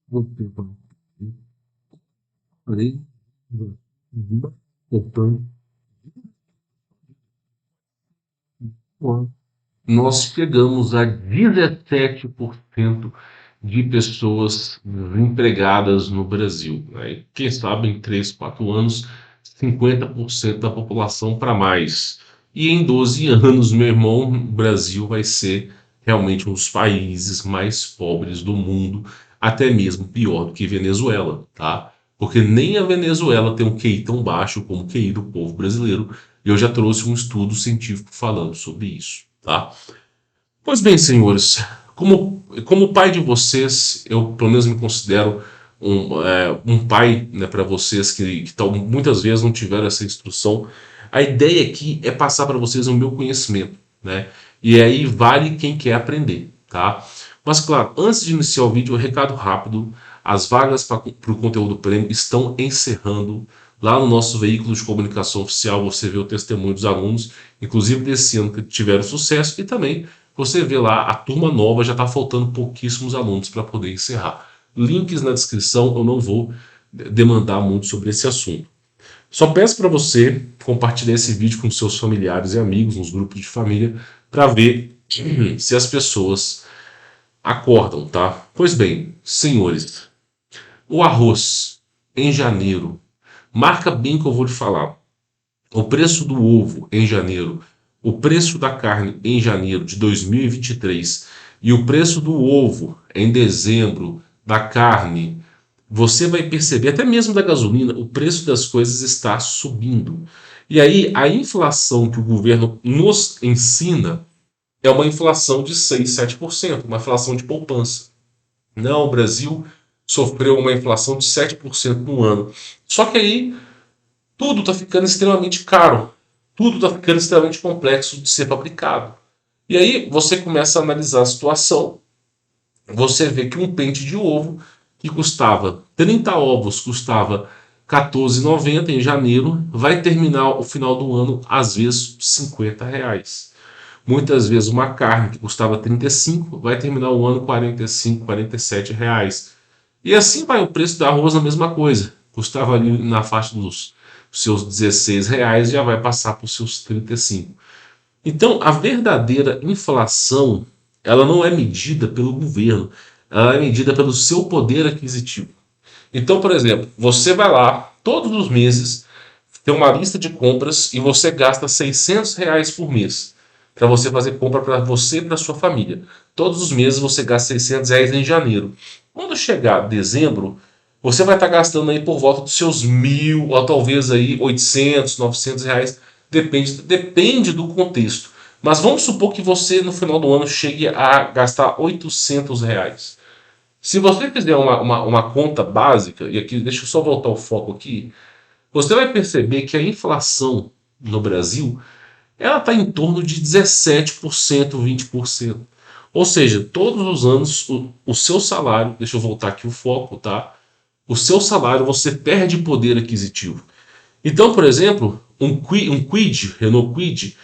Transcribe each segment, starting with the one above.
você vai portanto, nós chegamos a 17% de pessoas desempregadas no Brasil, né? E quem sabe em 3, 4 anos, 50% da população para mais. E em 12 anos, meu irmão, o Brasil vai ser realmente um dos países mais pobres do mundo, até mesmo pior do que Venezuela, tá? Porque nem a Venezuela tem um QI tão baixo como o QI do povo brasileiro, e eu já trouxe um estudo científico falando sobre isso, tá? Pois bem, senhores, como pai de vocês, eu pelo menos me considero um pai, né, para vocês que muitas vezes não tiveram essa instrução. A ideia aqui é passar para vocês o meu conhecimento, né? E aí vale quem quer aprender, tá? Mas claro, antes de iniciar o vídeo, um recado rápido: as vagas para o conteúdo prêmio estão encerrando. Lá no nosso veículo de comunicação oficial você vê o testemunho dos alunos, inclusive desse ano que tiveram sucesso, e também você vê lá a turma nova, já está faltando pouquíssimos alunos para poder encerrar. Links na descrição, eu não vou demandar muito sobre esse assunto. Só peço para você compartilhar esse vídeo com seus familiares e amigos, nos grupos de família, para ver se as pessoas acordam, tá? Pois bem, senhores, o arroz em janeiro, marca bem que eu vou te falar. O preço do ovo em janeiro, o preço da carne em janeiro de 2023 e o preço do ovo em dezembro, da carne, você vai perceber, até mesmo da gasolina, o preço das coisas está subindo. E aí, a inflação que o governo nos ensina é uma inflação de 6, 7%, uma inflação de poupança. Não, o Brasil sofreu uma inflação de 7% no ano. Só que aí tudo está ficando extremamente caro. Tudo está ficando extremamente complexo de ser fabricado. E aí você começa a analisar a situação, você vê que um pente de ovo que custava 30 ovos, custava R$ 14,90 em janeiro, vai terminar o final do ano, às vezes, R$ 50. Muitas vezes uma carne que custava 35 vai terminar o ano 45, R$ 47. E assim vai o preço do arroz, a mesma coisa. Custava ali na faixa dos seus R$ 16, já vai passar para os seus 35. Então, a verdadeira inflação, ela não é medida pelo governo, ela é medida pelo seu poder aquisitivo. Então, por exemplo, você vai lá todos os meses, tem uma lista de compras e você gasta R$ 600 por mês para você fazer compra para você e para sua família. Todos os meses você gasta R$ 600 em janeiro. Quando chegar dezembro, você vai estar gastando aí por volta dos seus 1.000 ou talvez aí 800, R$ 900. Depende do contexto. Mas vamos supor que você no final do ano chegue a gastar R$ 800. Se você fizer uma conta básica, e aqui deixa eu só voltar o foco aqui, você vai perceber que a inflação no Brasil ela está em torno de 17%, 20%. Ou seja, todos os anos o seu salário, deixa eu voltar aqui o foco, tá? O seu salário você perde poder aquisitivo. Então, por exemplo, um Kwid, Renault Kwid,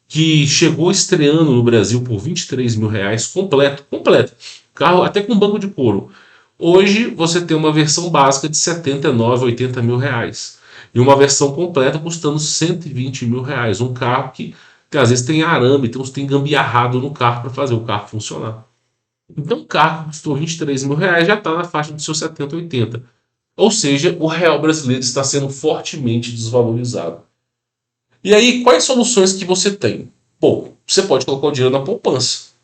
que chegou estreando no Brasil por R$ 23.000, completo, carro até com banco de couro. Hoje você tem uma versão básica de 79, R$ 80.000 e uma versão completa custando R$ 120.000. Um carro que às vezes tem arame, tem gambiarrado no carro para fazer o carro funcionar. Então, um carro que custou R$ 23.000 já está na faixa dos seus 70, 80. Ou seja, o real brasileiro está sendo fortemente desvalorizado. E aí, quais soluções que você tem? Bom, você pode colocar o dinheiro na poupança.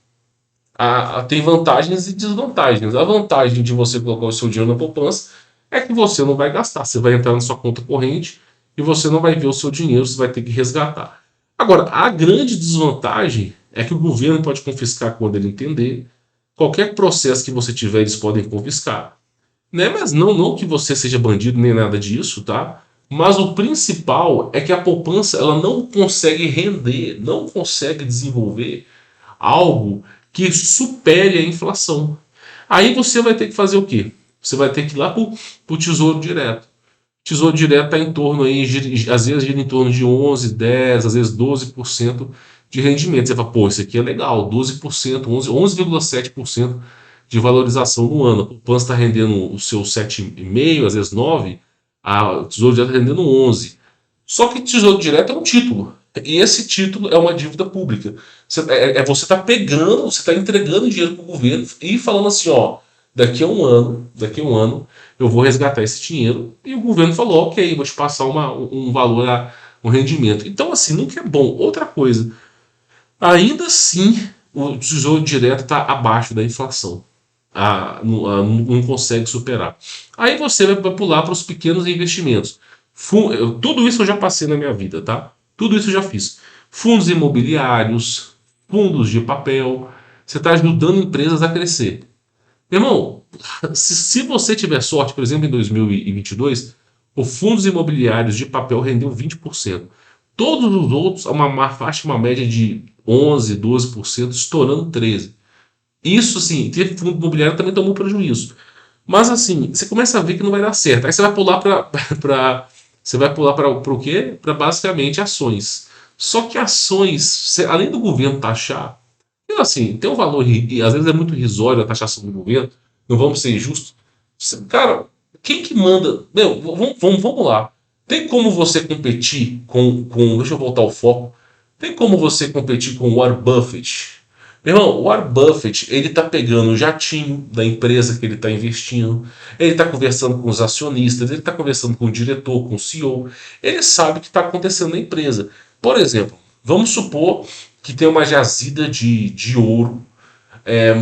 Tem vantagens e desvantagens. A vantagem de você colocar o seu dinheiro na poupança é que você não vai gastar. Você vai entrar na sua conta corrente e você não vai ver o seu dinheiro, você vai ter que resgatar. Agora, a grande desvantagem é que o governo pode confiscar quando ele entender. Qualquer processo que você tiver, eles podem confiscar. Né? Mas não que você seja bandido nem nada disso, tá? Mas o principal é que a poupança ela não consegue render, não consegue desenvolver algo que supere a inflação. Aí você vai ter que fazer o quê? Você vai ter que ir lá para o Tesouro Direto. O Tesouro Direto está em torno aí, às vezes gira em torno de 11, 10, às vezes 12% de rendimento. Você fala, pô, isso aqui é legal, 12%, 11,7% de valorização no ano. A poupança está rendendo o seu 7,5, às vezes 9, o Tesouro Direto está rendendo 11. Só que Tesouro Direto é um título. E esse título é uma dívida pública. Você está pegando, você está entregando dinheiro para o governo e falando assim, ó, daqui a um ano, eu vou resgatar esse dinheiro. E o governo falou, ok, vou te passar um valor, um rendimento. Então, assim, nunca é bom. Outra coisa, ainda assim, o Tesouro Direto está abaixo da inflação. Não consegue superar. Aí você vai pular para os pequenos investimentos. Tudo isso eu já passei na minha vida, tá? Tudo isso eu já fiz. Fundos imobiliários, fundos de papel. Você está ajudando empresas a crescer. Meu irmão, se você tiver sorte, por exemplo, em 2022, os fundos imobiliários de papel rendeu 20%. Todos os outros, uma faixa, uma média de 11, 12%, estourando 13%. Isso, sim, ter fundo imobiliário também tomou prejuízo. Mas, assim, você começa a ver que não vai dar certo. Aí você vai pular para você vai pular para o quê? Para basicamente ações. Só que ações, além do governo taxar, assim, tem um valor, e às vezes é muito irrisório a taxação do governo, não vamos ser injustos. Cara, quem que manda? Meu, vamos lá. Tem como você competir deixa eu voltar ao foco. Tem como você competir com o Warren Buffett? Meu irmão, o Warren Buffett, ele tá pegando o jatinho da empresa que ele está investindo, ele está conversando com os acionistas, ele está conversando com o diretor, com o CEO, ele sabe o que está acontecendo na empresa. Por exemplo, vamos supor que tem uma jazida de ouro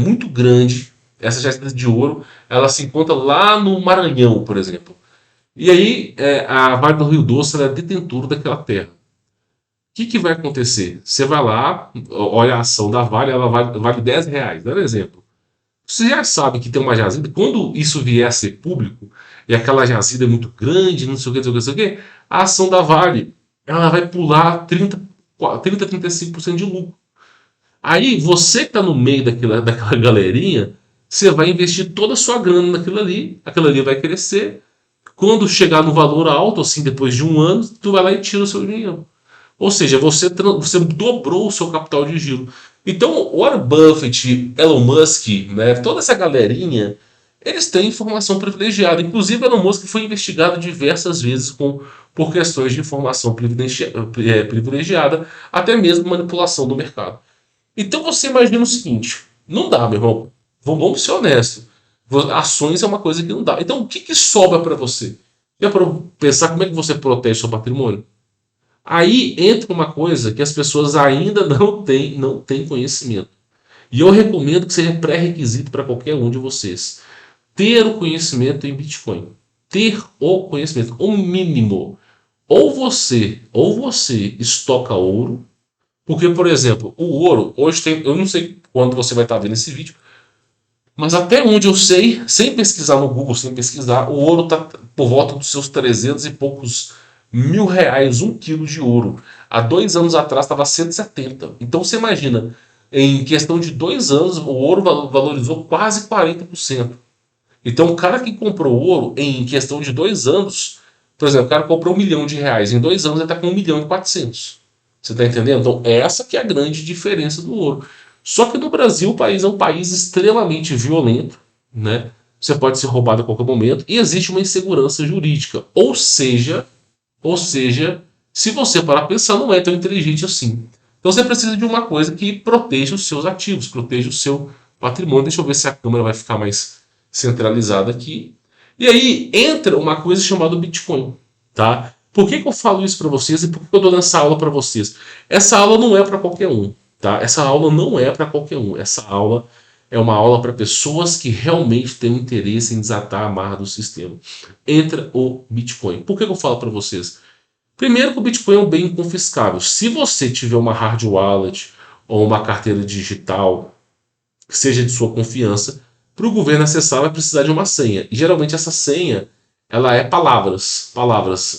muito grande. Essa jazida de ouro, ela se encontra lá no Maranhão, por exemplo. E aí, a Vale do Rio Doce ela é detentora daquela terra. Que vai acontecer? Você vai lá, olha a ação da Vale, ela vale R$ 10, dando exemplo. Você já sabe que tem uma jazida, quando isso vier a ser público, e aquela jazida é muito grande, não sei o que, não sei o que, a ação da Vale ela vai pular 35% de lucro. Aí você que está no meio daquela galerinha, você vai investir toda a sua grana naquilo ali, aquilo ali vai crescer. Quando chegar no valor alto, assim, depois de um ano, tu vai lá e tira o seu dinheiro. Ou seja, você dobrou o seu capital de giro. Então, Warren Buffett, Elon Musk, né, toda essa galerinha, eles têm informação privilegiada. Inclusive, Elon Musk foi investigado diversas vezes por questões de informação privilegiada, até mesmo manipulação do mercado. Então, você imagina o seguinte: não dá, meu irmão. Vamos ser honestos. Ações é uma coisa que não dá. Então, o que sobra para você? É para pensar como é que você protege seu patrimônio? Aí entra uma coisa que as pessoas ainda não têm conhecimento. E eu recomendo que seja pré-requisito para qualquer um de vocês. Ter o conhecimento em Bitcoin. Ter o conhecimento, o mínimo. Ou você estoca ouro, porque, por exemplo, o ouro, hoje tem, eu não sei quando você vai estar vendo esse vídeo, mas até onde eu sei, sem pesquisar no Google, sem pesquisar, o ouro está por volta dos seus 300 e poucos R$ 1.000, 1 quilo de ouro. Há 2 anos atrás estava 170. Então você imagina, em questão de 2 anos, o ouro valorizou quase 40%. Então o cara que comprou ouro em questão de 2 anos, por exemplo, o cara comprou R$ 1 milhão, em 2 anos ele está com 1,4 milhão. Você está entendendo? Então essa que é a grande diferença do ouro. Só que no Brasil o país é um país extremamente violento, né? Você pode ser roubado a qualquer momento e existe uma insegurança jurídica. Ou seja, se você parar para pensar, não é tão inteligente assim. Então você precisa de uma coisa que proteja os seus ativos, proteja o seu patrimônio. Deixa eu ver se a câmera vai ficar mais centralizada aqui. E aí entra uma coisa chamada Bitcoin, tá? Por que eu falo isso para vocês e por que eu dou essa aula para vocês? Essa aula não é para qualquer um, tá? Essa aula não é para qualquer um. Essa aula é uma aula para pessoas que realmente têm interesse em desatar a amarra do sistema. Entra o Bitcoin. Por que eu falo para vocês? Primeiro que o Bitcoin é um bem inconfiscável. Se você tiver uma hard wallet ou uma carteira digital que seja de sua confiança, para o governo acessar vai precisar de uma senha. E geralmente essa senha ela é palavras.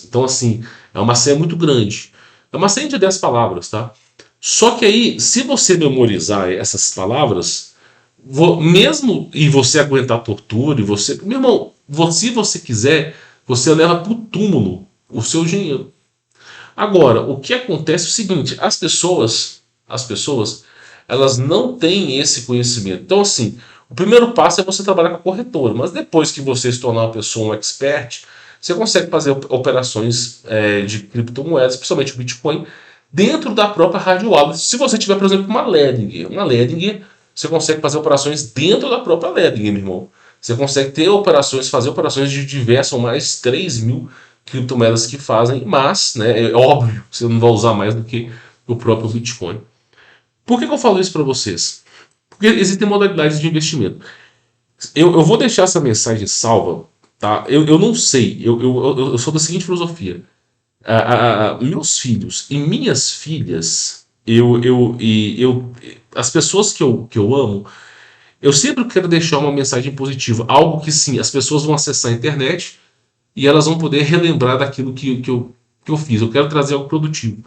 Então assim, é uma senha muito grande. É uma senha de 10 palavras, tá? Só que aí, se você memorizar essas palavras, mesmo e você aguentar a tortura, meu irmão, se você quiser, você leva para o túmulo o seu dinheiro. Agora, o que acontece é o seguinte: as pessoas, elas não têm esse conhecimento. Então, assim, O primeiro passo é você trabalhar com a corretora, mas depois que você se tornar uma pessoa, um expert, você consegue fazer operações de criptomoedas, principalmente o Bitcoin, dentro da própria hard wallet. Se você tiver, por exemplo, uma Ledger, você consegue fazer operações dentro da própria Ledger, meu irmão. Você consegue ter operações, fazer operações de diversas, ou mais 3.000 criptomoedas que fazem, mas, né, é óbvio, você não vai usar mais do que o próprio Bitcoin. Por que eu falo isso para vocês? Porque existem modalidades de investimento. Eu vou deixar essa mensagem salva, tá? Eu não sei, eu sou da seguinte filosofia. Meus filhos e minhas filhas, as pessoas que eu amo, eu sempre quero deixar uma mensagem positiva. Algo que sim, as pessoas vão acessar a internet e elas vão poder relembrar daquilo que eu fiz. Eu quero trazer algo produtivo.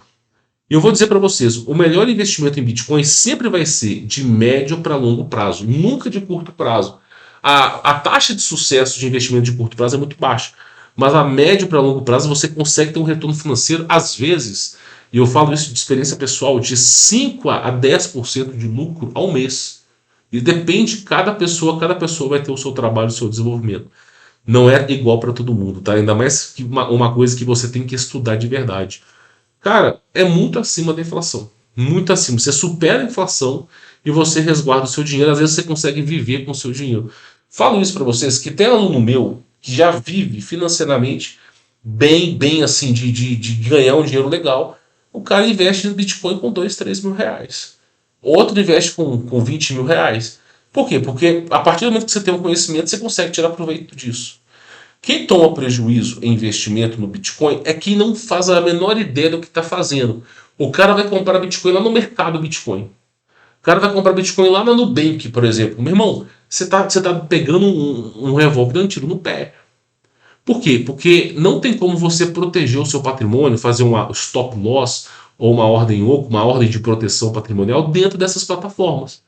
E eu vou dizer para vocês, o melhor investimento em Bitcoin sempre vai ser de médio para longo prazo, nunca de curto prazo. A taxa de sucesso de investimento de curto prazo é muito baixa, mas a médio para longo prazo você consegue ter um retorno financeiro, às vezes, e eu falo isso de experiência pessoal, de 5 a 10% de lucro ao mês. E depende de cada pessoa vai ter o seu trabalho, o seu desenvolvimento. Não é igual para todo mundo, tá? Ainda mais que uma coisa que você tem que estudar de verdade. Cara, é muito acima da inflação. Muito acima. Você supera a inflação e você resguarda o seu dinheiro. Às vezes você consegue viver com o seu dinheiro. Falo isso para vocês que tem aluno meu que já vive financeiramente bem assim, de ganhar um dinheiro legal. O cara investe no Bitcoin com 2, 3 mil reais. Outro investe com 20 mil reais. Por quê? Porque a partir do momento que você tem um conhecimento, você consegue tirar proveito disso. Quem toma prejuízo em investimento no Bitcoin é quem não faz a menor ideia do que está fazendo. O cara vai comprar Bitcoin lá no mercado Bitcoin. O cara vai comprar Bitcoin lá na Nubank, por exemplo. Meu irmão, você tá pegando um revólver dando um tiro no pé. Por quê? Porque não tem como você proteger o seu patrimônio, fazer uma stop loss ou uma ordem oco, uma ordem de proteção patrimonial dentro dessas plataformas.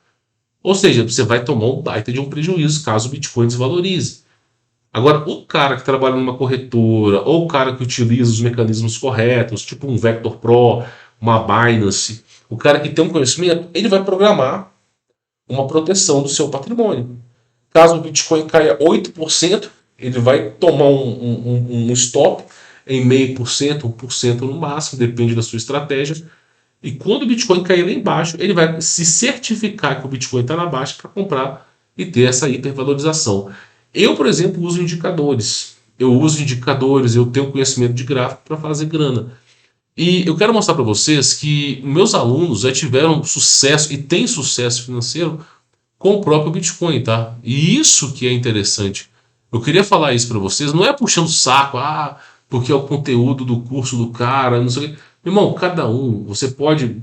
Ou seja, você vai tomar um baita de um prejuízo caso o Bitcoin desvalorize. Agora, o cara que trabalha numa corretora, ou o cara que utiliza os mecanismos corretos, tipo um Vector Pro, uma Binance, o cara que tem um conhecimento, ele vai programar uma proteção do seu patrimônio. Caso o Bitcoin caia 8%, ele vai tomar um stop em 0,5%, 1% no máximo, depende da sua estratégia. E quando o Bitcoin cair lá embaixo, ele vai se certificar que o Bitcoin está na baixa para comprar e ter essa hipervalorização. Eu, por exemplo, uso indicadores. Eu tenho conhecimento de gráfico para fazer grana. E eu quero mostrar para vocês que meus alunos já tiveram sucesso e têm sucesso financeiro com o próprio Bitcoin, tá? E isso que é interessante. Eu queria falar isso para vocês, não é puxando o saco, porque é o conteúdo do curso do cara, não sei o quê. Irmão, cada um, você pode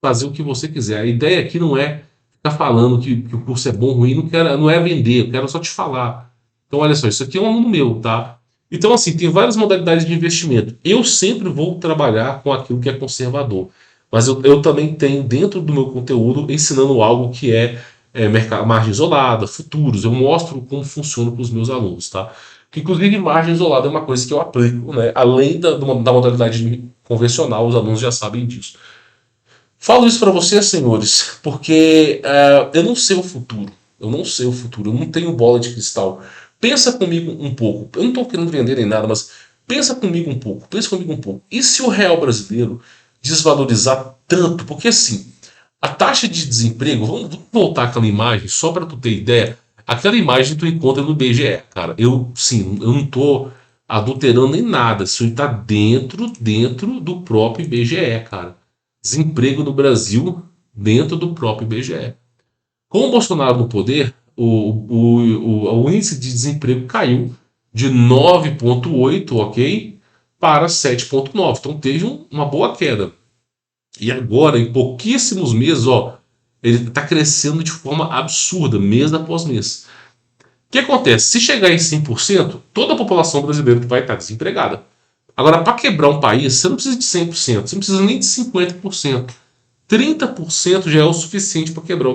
fazer o que você quiser. A ideia aqui não é ficar falando que o curso é bom ou ruim, não é vender, eu quero só te falar. Então, olha só, isso aqui é um aluno meu, tá? Então, assim, tem várias modalidades de investimento. Eu sempre vou trabalhar com aquilo que é conservador. Mas eu também tenho dentro do meu conteúdo ensinando algo que é margem isolada, futuros. Eu mostro como funciona para os meus alunos, tá? Que, inclusive, margem isolada é uma coisa que eu aplico, né? Além da modalidade convencional, os alunos já sabem disso. Falo isso para vocês, senhores, porque eu não sei o futuro. Eu não sei o futuro. Eu não tenho bola de cristal. Pensa comigo um pouco. Eu não estou querendo vender nem nada, mas pensa comigo um pouco. Pensa comigo um pouco. E se o real brasileiro desvalorizar tanto? Porque assim, a taxa de desemprego. Vamos voltar àquela imagem só para tu ter ideia. Aquela imagem tu encontra no IBGE, cara. Eu não estou adulterando em nada. Isso está dentro do próprio IBGE, cara. Desemprego no Brasil dentro do próprio IBGE. Com o Bolsonaro no poder, o índice de desemprego caiu de 9,8, ok, para 7,9. Então teve uma boa queda. E agora, em pouquíssimos meses, ele está crescendo de forma absurda, mês após mês. O que acontece? Se chegar em 100%, toda a população brasileira vai estar desempregada. Agora, para quebrar um país, você não precisa de 100%, você não precisa nem de 50%. 30% já é o suficiente para quebrar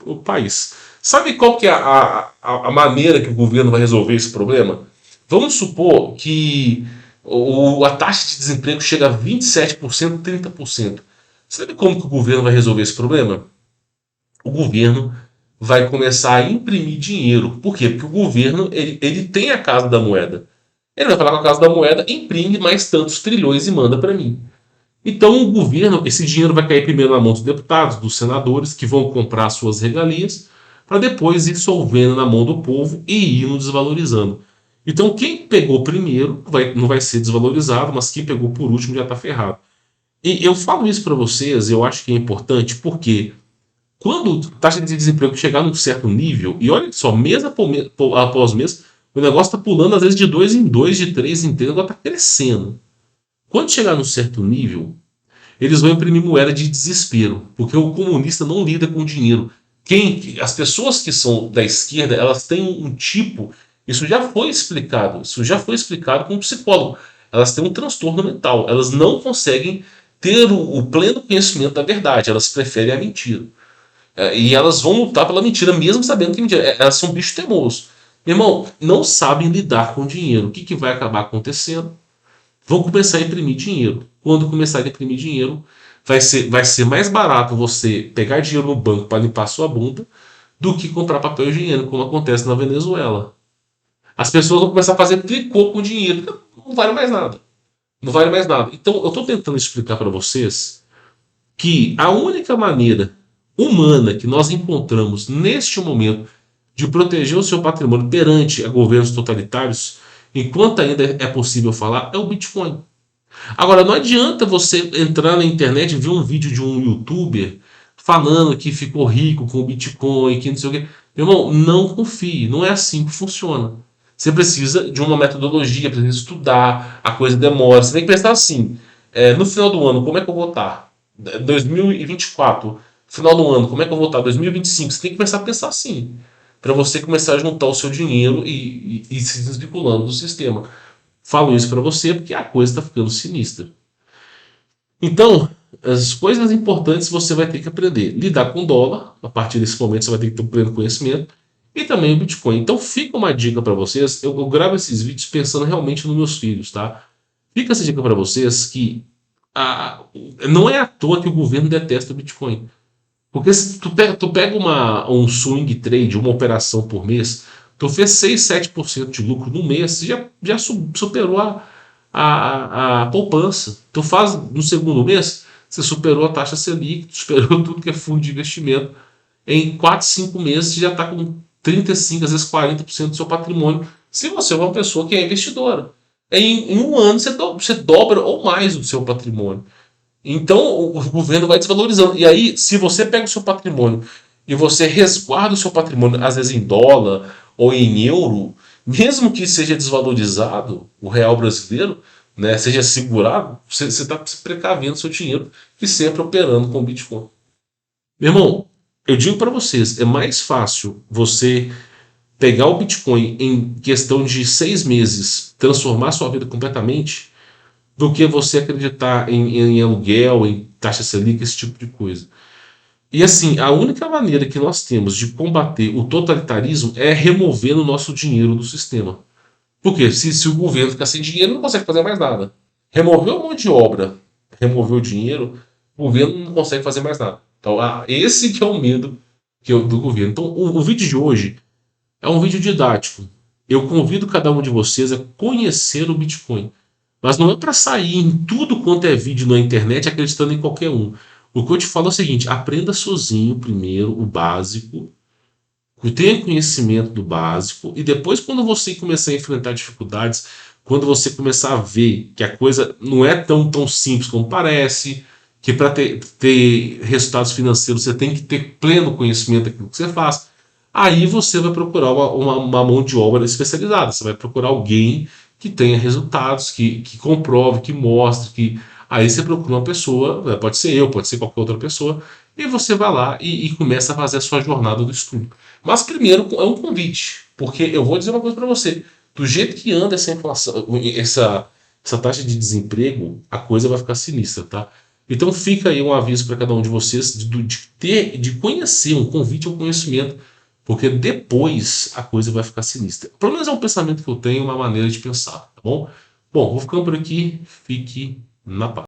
o país. Sabe qual que é a maneira que o governo vai resolver esse problema? Vamos supor que a taxa de desemprego chega a 27%, 30%. Sabe como que o governo vai resolver esse problema? O governo vai começar a imprimir dinheiro. Por quê? Porque o governo ele tem a Casa da Moeda. Ele vai falar com a Casa da Moeda, imprime mais tantos trilhões e manda para mim. Então o governo, esse dinheiro vai cair primeiro na mão dos deputados, dos senadores, que vão comprar suas regalias, para depois ir solvendo na mão do povo e ir desvalorizando. Então quem pegou primeiro não vai ser desvalorizado, mas quem pegou por último já está ferrado. E eu falo isso para vocês, eu acho que é importante, porque quando a taxa de desemprego chegar num certo nível, e olha só, após mês, o negócio está pulando às vezes de 2 em 2, de 3 em 3, o negócio está crescendo. Quando chegar num certo nível, eles vão imprimir moeda de desespero, porque o comunista não lida com dinheiro. As pessoas que são da esquerda, elas têm um tipo, isso já foi explicado com um psicólogo. Elas têm um transtorno mental, elas não conseguem ter o pleno conhecimento da verdade, elas preferem a mentira. E elas vão lutar pela mentira, mesmo sabendo que é mentira. Elas são bichos teimosos. Irmão, não sabem lidar com dinheiro. O que vai acabar acontecendo? Vão começar a imprimir dinheiro. Quando começar a imprimir dinheiro, vai ser mais barato você pegar dinheiro no banco para limpar sua bunda do que comprar papel higiênico, como acontece na Venezuela. As pessoas vão começar a fazer tricô com dinheiro. Não vale mais nada. Não vale mais nada. Então, eu estou tentando explicar para vocês que a única maneira humana que nós encontramos neste momento de proteger o seu patrimônio perante a governos totalitários, enquanto ainda é possível falar, é o Bitcoin. Agora, não adianta você entrar na internet e ver um vídeo de um youtuber falando que ficou rico com o Bitcoin, que não sei o quê. Meu irmão, não confie, não é assim que funciona. Você precisa de uma metodologia, precisa estudar, a coisa demora. Você tem que pensar assim: no final do ano, como é que eu vou estar? 2024, final do ano, como é que eu vou estar? 2025, você tem que começar a pensar assim, para você começar a juntar o seu dinheiro e se desvinculando do sistema. Falo isso para você porque a coisa está ficando sinistra. Então, as coisas importantes você vai ter que aprender. Lidar com dólar, a partir desse momento você vai ter que ter um pleno conhecimento. E também o Bitcoin. Então fica uma dica para vocês. Eu gravo esses vídeos pensando realmente nos meus filhos, tá? Fica essa dica para vocês que não é à toa que o governo detesta o Bitcoin. Porque se tu pega um swing trade, uma operação por mês, tu fez 6, 7% de lucro no mês, você já superou a poupança. Tu faz no segundo mês, você superou a taxa Selic, superou tudo que é fundo de investimento. Em 4, 5 meses, você já está com 35, às vezes 40% do seu patrimônio, se você é uma pessoa que é investidora. Em um ano, você dobra ou mais o seu patrimônio. Então o governo vai desvalorizando. E aí, se você pega o seu patrimônio e você resguarda o seu patrimônio, às vezes em dólar ou em euro, mesmo que seja desvalorizado o real brasileiro, né, seja segurado, você está se precavendo seu dinheiro e sempre operando com Bitcoin. Meu irmão, eu digo para vocês, é mais fácil você pegar o Bitcoin em questão de 6 meses, transformar sua vida completamente, do que você acreditar em aluguel, em taxa Selic, esse tipo de coisa. E assim, a única maneira que nós temos de combater o totalitarismo é removendo o nosso dinheiro do sistema. Porque se o governo ficar sem dinheiro, não consegue fazer mais nada. Removeu um monte de obra, removeu o dinheiro, o governo não consegue fazer mais nada. Então, esse que é o medo do governo. Então, o vídeo de hoje é um vídeo didático. Eu convido cada um de vocês a conhecer o Bitcoin. Mas não é para sair em tudo quanto é vídeo na internet acreditando em qualquer um. O que eu te falo é o seguinte: aprenda sozinho primeiro o básico, tenha conhecimento do básico, e depois, quando você começar a enfrentar dificuldades, quando você começar a ver que a coisa não é tão simples como parece, que para ter resultados financeiros você tem que ter pleno conhecimento daquilo que você faz, aí você vai procurar uma mão de obra especializada. Você vai procurar alguém que tenha resultados, que comprove, que mostre, que aí você procura uma pessoa, pode ser eu, pode ser qualquer outra pessoa, e você vai lá e começa a fazer a sua jornada do estudo. Mas primeiro é um convite, porque eu vou dizer uma coisa para você: do jeito que anda essa inflação, essa taxa de desemprego, a coisa vai ficar sinistra, tá? Então fica aí um aviso para cada um de vocês de conhecer, um convite ao conhecimento, porque depois a coisa vai ficar sinistra. Pelo menos é um pensamento que eu tenho, uma maneira de pensar, tá bom? Bom, vou ficando por aqui. Fique na paz.